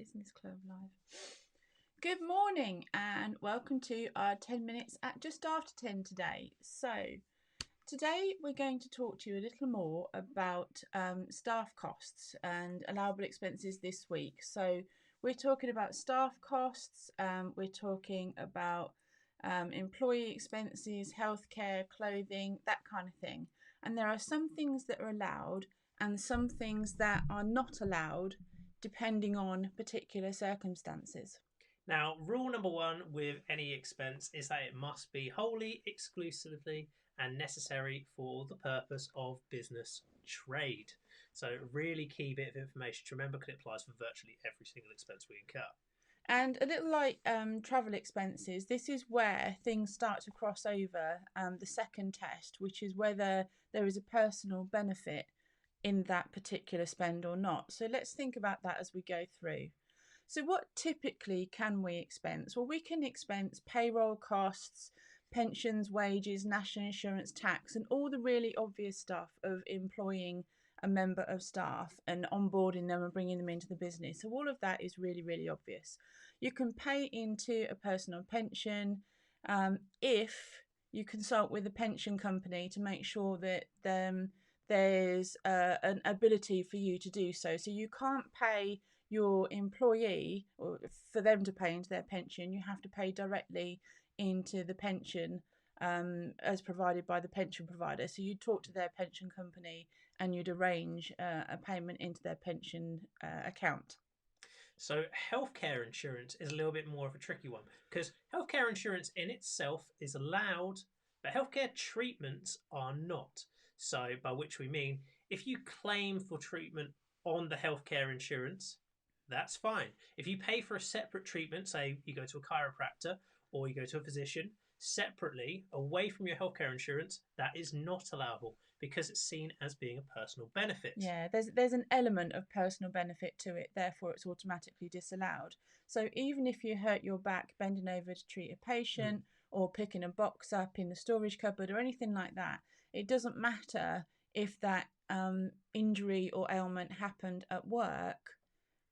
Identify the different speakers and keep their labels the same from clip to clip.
Speaker 1: Business Club Live. Good morning and welcome to our 10 minutes at just after 10 today. So today we're going to talk to you a little more about staff costs and allowable expenses this week. So we're talking about staff costs, we're talking about employee expenses, healthcare, clothing, that kind of thing. And there are some things that are allowed and some things that are not allowed depending on particular circumstances.
Speaker 2: Now, rule number one with any expense is that it must be wholly, exclusively, and necessary for the purpose of business trade. So, really key bit of information to remember because it applies for virtually every single expense we incur.
Speaker 1: And a little like travel expenses, this is where things start to cross over the second test, which is whether there is a personal benefit in that particular spend or not. So let's think about that as we go through. So what typically can we expense? Well, we can expense payroll costs, pensions, wages, national insurance, tax, and all the really obvious stuff of employing a member of staff and onboarding them and bringing them into the business. So all of that is really, really obvious. You can pay into a personal pension if you consult with a pension company to make sure that there's an ability for you to do so. So you can't pay your employee or for them to pay into their pension. You have to pay directly into the pension as provided by the pension provider. So you'd talk to their pension company and you'd arrange a payment into their pension account.
Speaker 2: So, healthcare insurance is a little bit more of a tricky one because healthcare insurance in itself is allowed, but healthcare treatments are not. So, by which we mean if you claim for treatment on the healthcare insurance, that's fine. If you pay for a separate treatment, say you go to a chiropractor or you go to a physician separately, away from your healthcare insurance, that is not allowable because it's seen as being a personal benefit.
Speaker 1: Yeah, there's an element of personal benefit to it, therefore it's automatically disallowed. So even if you hurt your back bending over to treat a patient or picking a box up in the storage cupboard or anything like that, it doesn't matter if that injury or ailment happened at work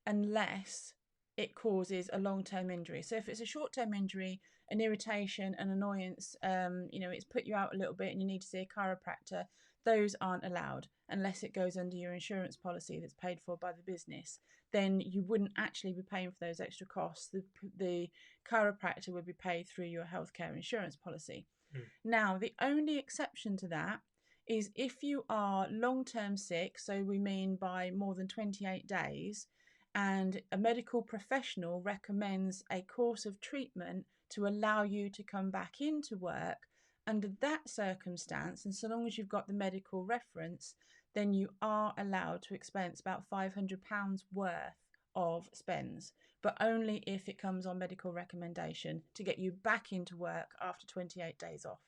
Speaker 1: unless it causes a long-term injury. So if it's a short-term injury, an irritation, an annoyance, it's put you out a little bit and you need to see a chiropractor, those aren't allowed unless it goes under your insurance policy that's paid for by the business. Then you wouldn't actually be paying for those extra costs. The chiropractor would be paid through your healthcare insurance policy. Now, the only exception to that is if you are long-term sick, so we mean by more than 28 days, and a medical professional recommends a course of treatment to allow you to come back into work. Under that circumstance, and so long as you've got the medical reference, then you are allowed to expense about £500 worth of spends, but only if it comes on medical recommendation to get you back into work after 28 days off.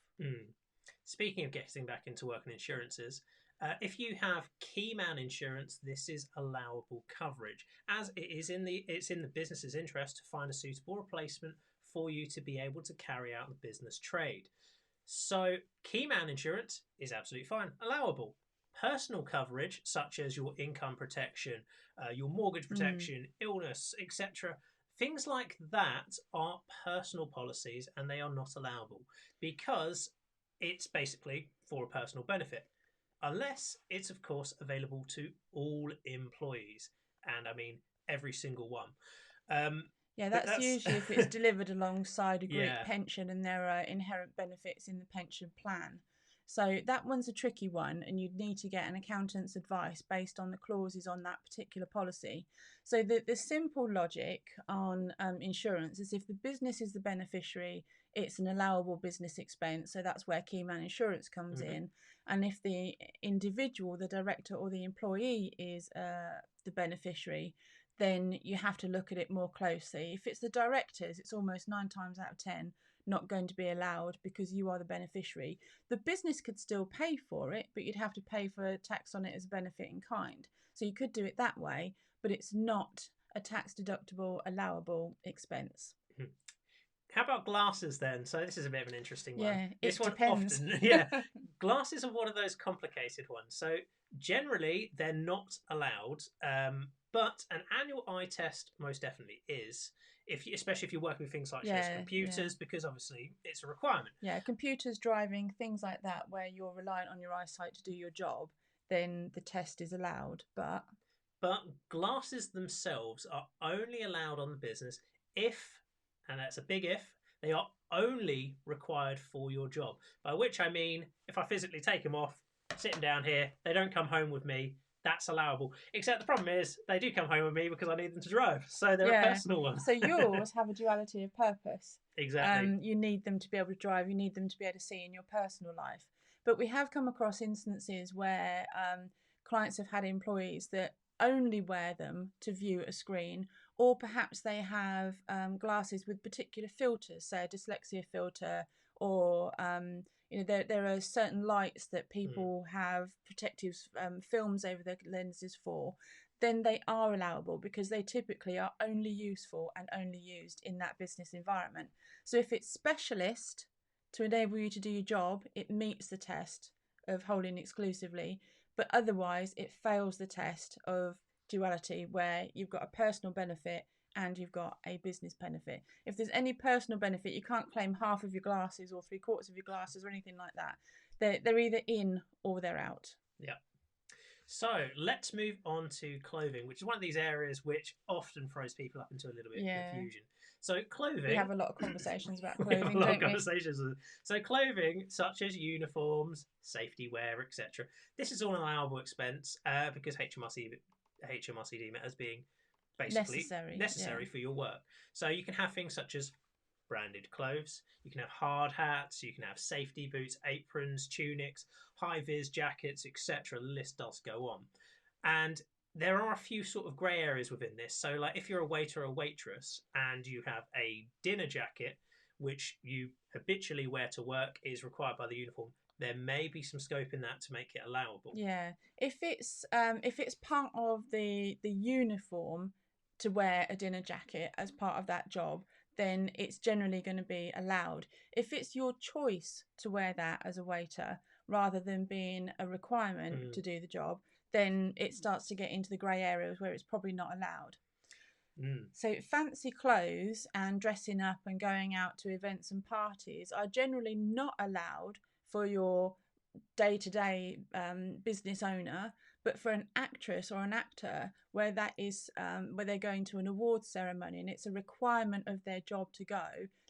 Speaker 2: Speaking of getting back into work and insurances, if you have key man insurance, this is allowable coverage, as it's in the business's interest to find a suitable replacement for you to be able to carry out the business trade. So key man insurance is absolutely fine, allowable. Personal coverage, such as your income protection, your mortgage protection, illness, etc., things like that are personal policies and they are not allowable because it's basically for a personal benefit. Unless it's, of course, available to all employees. And I mean, every single one.
Speaker 1: Yeah, that's usually if it's delivered alongside a group pension and there are inherent benefits in the pension plan. So that one's a tricky one and you'd need to get an accountant's advice based on the clauses on that particular policy. So the simple logic on insurance is if the business is the beneficiary, it's an allowable business expense. So that's where key man insurance comes in. And if the individual, the director or the employee is the beneficiary, then you have to look at it more closely. If it's the directors, it's almost 9 times out of 10 not going to be allowed because you are the beneficiary. The business could still pay for it, but you'd have to pay for tax on it as a benefit in kind. So you could do it that way, but it's not a tax deductible, allowable expense.
Speaker 2: How about glasses then? So this is a bit of an interesting one.
Speaker 1: Yeah,
Speaker 2: this
Speaker 1: one depends.
Speaker 2: Often, glasses are one of those complicated ones. So generally, they're not allowed But an annual eye test most definitely is, especially if you're working with things such as
Speaker 1: Yeah, yeah.
Speaker 2: computers, because obviously it's a requirement.
Speaker 1: Yeah, computers, driving, things like that, where you're reliant on your eyesight to do your job, then the test is allowed.
Speaker 2: But glasses themselves are only allowed on the business if, and that's a big if, they are only required for your job. By which I mean, if I physically take them off, sit them down here, they don't come home with me, that's allowable. Except the problem is, they do come home with me because I need them to drive. So they're a
Speaker 1: Yeah,
Speaker 2: personal one.
Speaker 1: so yours have a duality of purpose.
Speaker 2: Exactly.
Speaker 1: You need them to be able to drive, you need them to be able to see in your personal life. But we have come across instances where clients have had employees that only wear them to view a screen, or perhaps they have glasses with particular filters, say a dyslexia filter, or there are certain lights that
Speaker 2: Mm.
Speaker 1: people have protective films over their lenses for. Then they are allowable because they typically are only useful and only used in that business environment. So if it's specialist to enable you to do your job, it meets the test of holding exclusively, but otherwise it fails the test of duality, where you've got a personal benefit and you've got a business benefit. If there's any personal benefit, you can't claim half of your glasses or three-quarters of your glasses or anything like that. They're either in or they're out.
Speaker 2: Yeah. So let's move on to clothing, which is one of these areas which often throws people up into a little bit of
Speaker 1: Yeah.
Speaker 2: confusion. So
Speaker 1: We
Speaker 2: clothing,
Speaker 1: have a lot of conversations about
Speaker 2: we have a
Speaker 1: clothing,
Speaker 2: lot of
Speaker 1: don't we?
Speaker 2: conversations. So clothing, such as uniforms, safety wear, etc. This is all an allowable expense because HMRC deem it as being basically
Speaker 1: Necessary, yeah.
Speaker 2: necessary for your work. So you can have things such as branded clothes. You can have hard hats. You can have safety boots, aprons, tunics, high vis jackets, etc. The list does go on, and there are a few sort of grey areas within this. So, like if you're a waiter or a waitress and you have a dinner jacket, which you habitually wear to work, is required by the uniform. There may be some scope in that to make it allowable.
Speaker 1: Yeah, if it's part of the uniform to wear a dinner jacket as part of that job, then it's generally going to be allowed. If it's your choice to wear that as a waiter rather than being a requirement
Speaker 2: Mm,
Speaker 1: to do the job, then it starts to get into the grey areas where it's probably not allowed.
Speaker 2: mm,
Speaker 1: So fancy clothes and dressing up and going out to events and parties are generally not allowed for your day-to-day business owner, but for an actress or an actor where that is where they're going to an awards ceremony and it's a requirement of their job to go,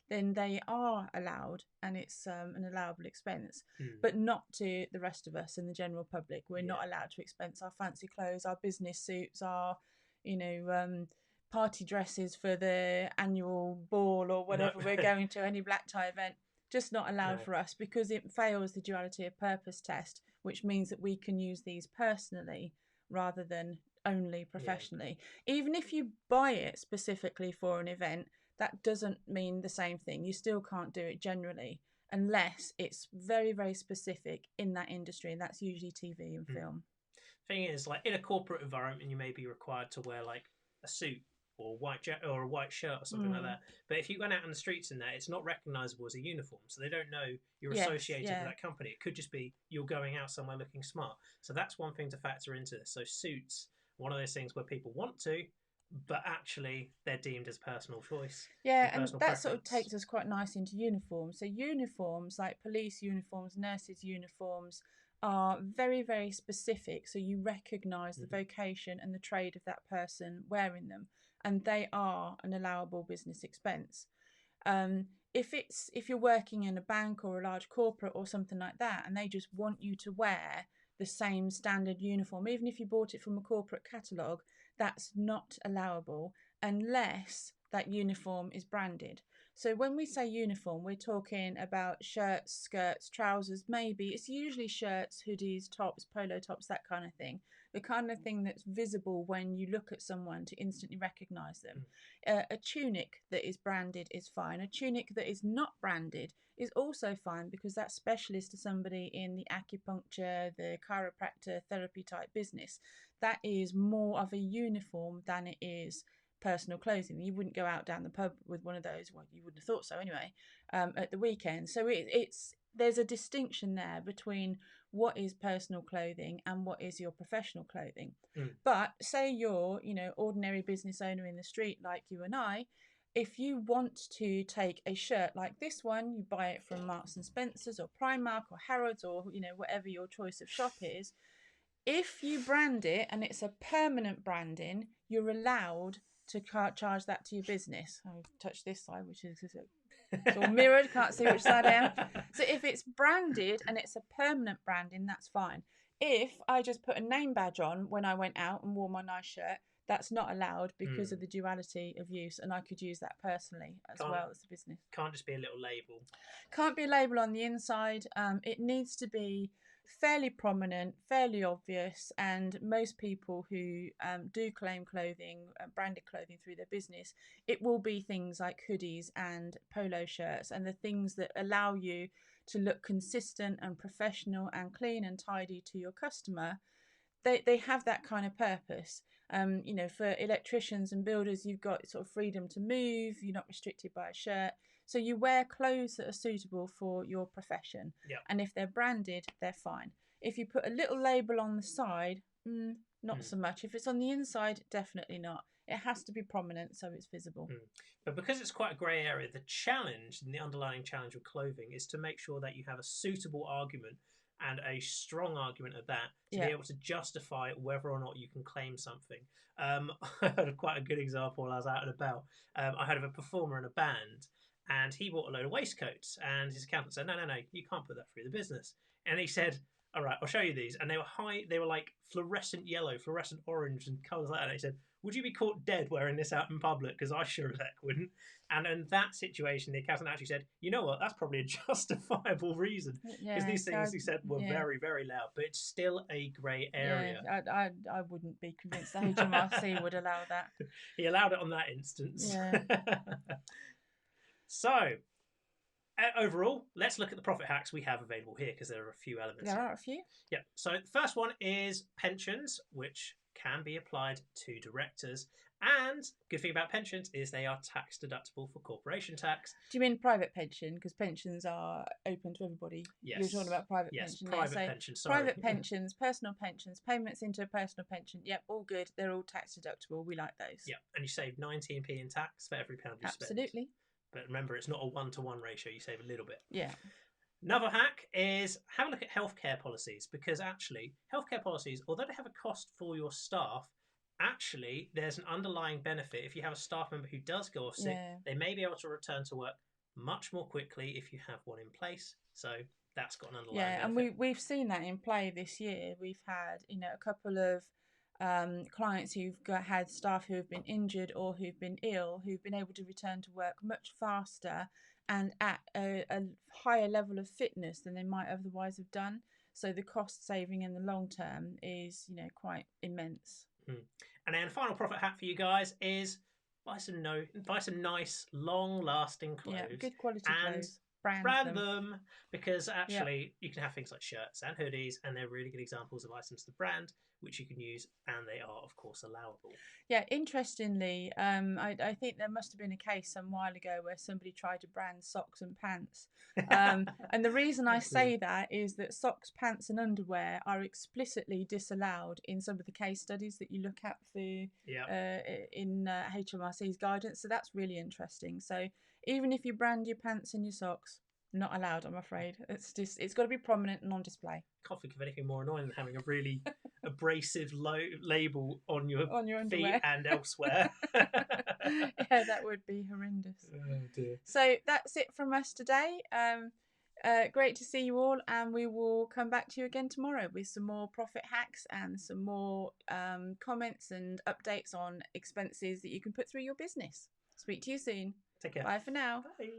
Speaker 1: then they are allowed and it's an allowable expense,
Speaker 2: mm.
Speaker 1: but not to the rest of us in the general public. We're
Speaker 2: Yeah.
Speaker 1: not allowed to expense our fancy clothes, our business suits, our you know party dresses for the annual ball or
Speaker 2: No.
Speaker 1: whatever we're going to, any black tie event. Just not
Speaker 2: No.
Speaker 1: allowed for us because it fails the duality of purpose test, which means that we can use these personally rather than only
Speaker 2: Yeah.
Speaker 1: professionally. Even if you buy it specifically for an event, that doesn't mean the same thing. You still can't do it generally unless it's very, very specific in that industry, and that's usually TV and
Speaker 2: Mm.
Speaker 1: film.
Speaker 2: Thing is, like in a corporate environment, you may be required to wear like a suit or or a white shirt or something like
Speaker 1: Mm.
Speaker 2: that. But if you went out on the streets in that, it's not recognisable as a uniform, so they don't know you're
Speaker 1: Yes,
Speaker 2: associated with
Speaker 1: yeah.
Speaker 2: that company. It could just be you're going out somewhere looking smart. So that's one thing to factor into this. So suits, one of those things where people want to, but actually they're deemed as personal choice
Speaker 1: Yeah,
Speaker 2: and
Speaker 1: and
Speaker 2: personal
Speaker 1: that sort of
Speaker 2: preference.
Speaker 1: takes us quite nicely into uniforms. So uniforms, like police uniforms, nurses uniforms, are very, very specific. So you recognise the
Speaker 2: Mm-hmm.
Speaker 1: vocation and the trade of that person wearing them, and they are an allowable business expense. If you're working in a bank or a large corporate or something like that, and they just want you to wear the same standard uniform, even if you bought it from a corporate catalogue, that's not allowable unless that uniform is branded. So when we say uniform, we're talking about shirts, skirts, trousers, maybe. It's usually shirts, hoodies, tops, polo tops, that kind of thing. The kind of thing that's visible when you look at someone to instantly recognise them. A tunic that is branded is fine. A tunic that is not branded is also fine because that's specialist to somebody in the acupuncture, the chiropractor, therapy type business. That is more of a uniform than it is personal clothing. You wouldn't go out down the pub with one of those. Well, you wouldn't have thought so anyway. At the weekend, so it's there's a distinction there between what is personal clothing and what is your professional clothing. But say you're, ordinary business owner in the street like you and I, if you want to take a shirt like this one, you buy it from Marks and Spencer's or Primark or Harrods or, whatever your choice of shop is. If you brand it and it's a permanent branding, you're allowed to charge that to your business. I'll touch this side, which is it's all mirrored, can't see which side I am. So if it's branded and it's a permanent branding, that's fine. If I just put a name badge on when I went out and wore my nice shirt, that's not allowed because of the duality of use, and I could use that personally as well as the business.
Speaker 2: Can't just be a little label.
Speaker 1: Can't be a label on the inside. It needs to be fairly prominent, fairly obvious, and most people who do claim clothing, branded clothing through their business, it will be things like hoodies and polo shirts and the things that allow you to look consistent and professional and clean and tidy to your customer. They have that kind of purpose. For electricians and builders, you've got sort of freedom to move, you're not restricted by a shirt. So you wear clothes that are suitable for your profession.
Speaker 2: Yep.
Speaker 1: And if they're branded, they're fine. If you put a little label on the side, not so much. If it's on the inside, definitely not. It has to be prominent so it's visible.
Speaker 2: But because it's quite a grey area, the challenge and the underlying challenge of clothing is to make sure that you have a suitable argument and a strong argument of that to be able to justify whether or not you can claim something. I had quite a good example while I was out and about. I heard of a performer in a band, and he bought a load of waistcoats, and his accountant said, no, you can't put that through the business. And he said, all right, I'll show you these. And they were like fluorescent yellow, fluorescent orange, and colours like that. And he said, would you be caught dead wearing this out in public? Because I sure as heck wouldn't. And in that situation, the accountant actually said, you know what, that's probably a justifiable reason. Because these things, he said, were very, very loud. But it's still a grey area.
Speaker 1: Yeah, I wouldn't be convinced the HMRC would allow that.
Speaker 2: He allowed it on that instance.
Speaker 1: Yeah.
Speaker 2: So, overall, let's look at the profit hacks we have available here, because there are a few elements.
Speaker 1: There are a few.
Speaker 2: Yeah. So the first one is pensions, which can be applied to directors. And good thing about pensions is they are tax deductible for corporation tax.
Speaker 1: Do you mean private pension? Because pensions are open to everybody.
Speaker 2: Yes.
Speaker 1: You're talking about private pension.
Speaker 2: Yes, private pension. Sorry.
Speaker 1: Private pensions, personal pensions, payments into a personal pension. Yep, all good. They're all tax deductible. We like those.
Speaker 2: Yeah, and you save 19p in tax for every pound you spend.
Speaker 1: Absolutely.
Speaker 2: But remember, it's not a 1-to-1 ratio. You save a little bit.
Speaker 1: Yeah.
Speaker 2: Another hack is have a look at healthcare policies, because actually healthcare policies, although they have a cost for your staff, actually there's an underlying benefit. If you have a staff member who does go off sick, they may be able to return to work much more quickly if you have one in place. So that's got an underlying benefit.
Speaker 1: And we've seen that in play this year. We've had a couple of clients who've had staff who have been injured or who've been ill, who've been able to return to work much faster and at a higher level of fitness than they might otherwise have done. So the cost saving in the long term is, quite immense.
Speaker 2: And then final profit hack for you guys is buy some nice, long-lasting clothes.
Speaker 1: Yeah, good quality clothes.
Speaker 2: Brand them, because actually you can have things like shirts and hoodies, and they're really good examples of items to brand which you can use, and they are of course allowable.
Speaker 1: Yeah, interestingly, I think there must have been a case some while ago where somebody tried to brand socks and pants, and the reason I say that is that socks, pants and underwear are explicitly disallowed in some of the case studies that you look at in HMRC's guidance. So that's really interesting. So even if you brand your pants and your socks, not allowed, I'm afraid. It's got to be prominent and on display.
Speaker 2: Can't think of anything more annoying than having a really abrasive label on your feet and elsewhere.
Speaker 1: Yeah, that would be horrendous.
Speaker 2: Oh dear.
Speaker 1: So that's it from us today. Great to see you all, and we will come back to you again tomorrow with some more profit hacks and some more comments and updates on expenses that you can put through your business. Speak to you soon.
Speaker 2: Take care.
Speaker 1: Bye for now.
Speaker 2: Bye.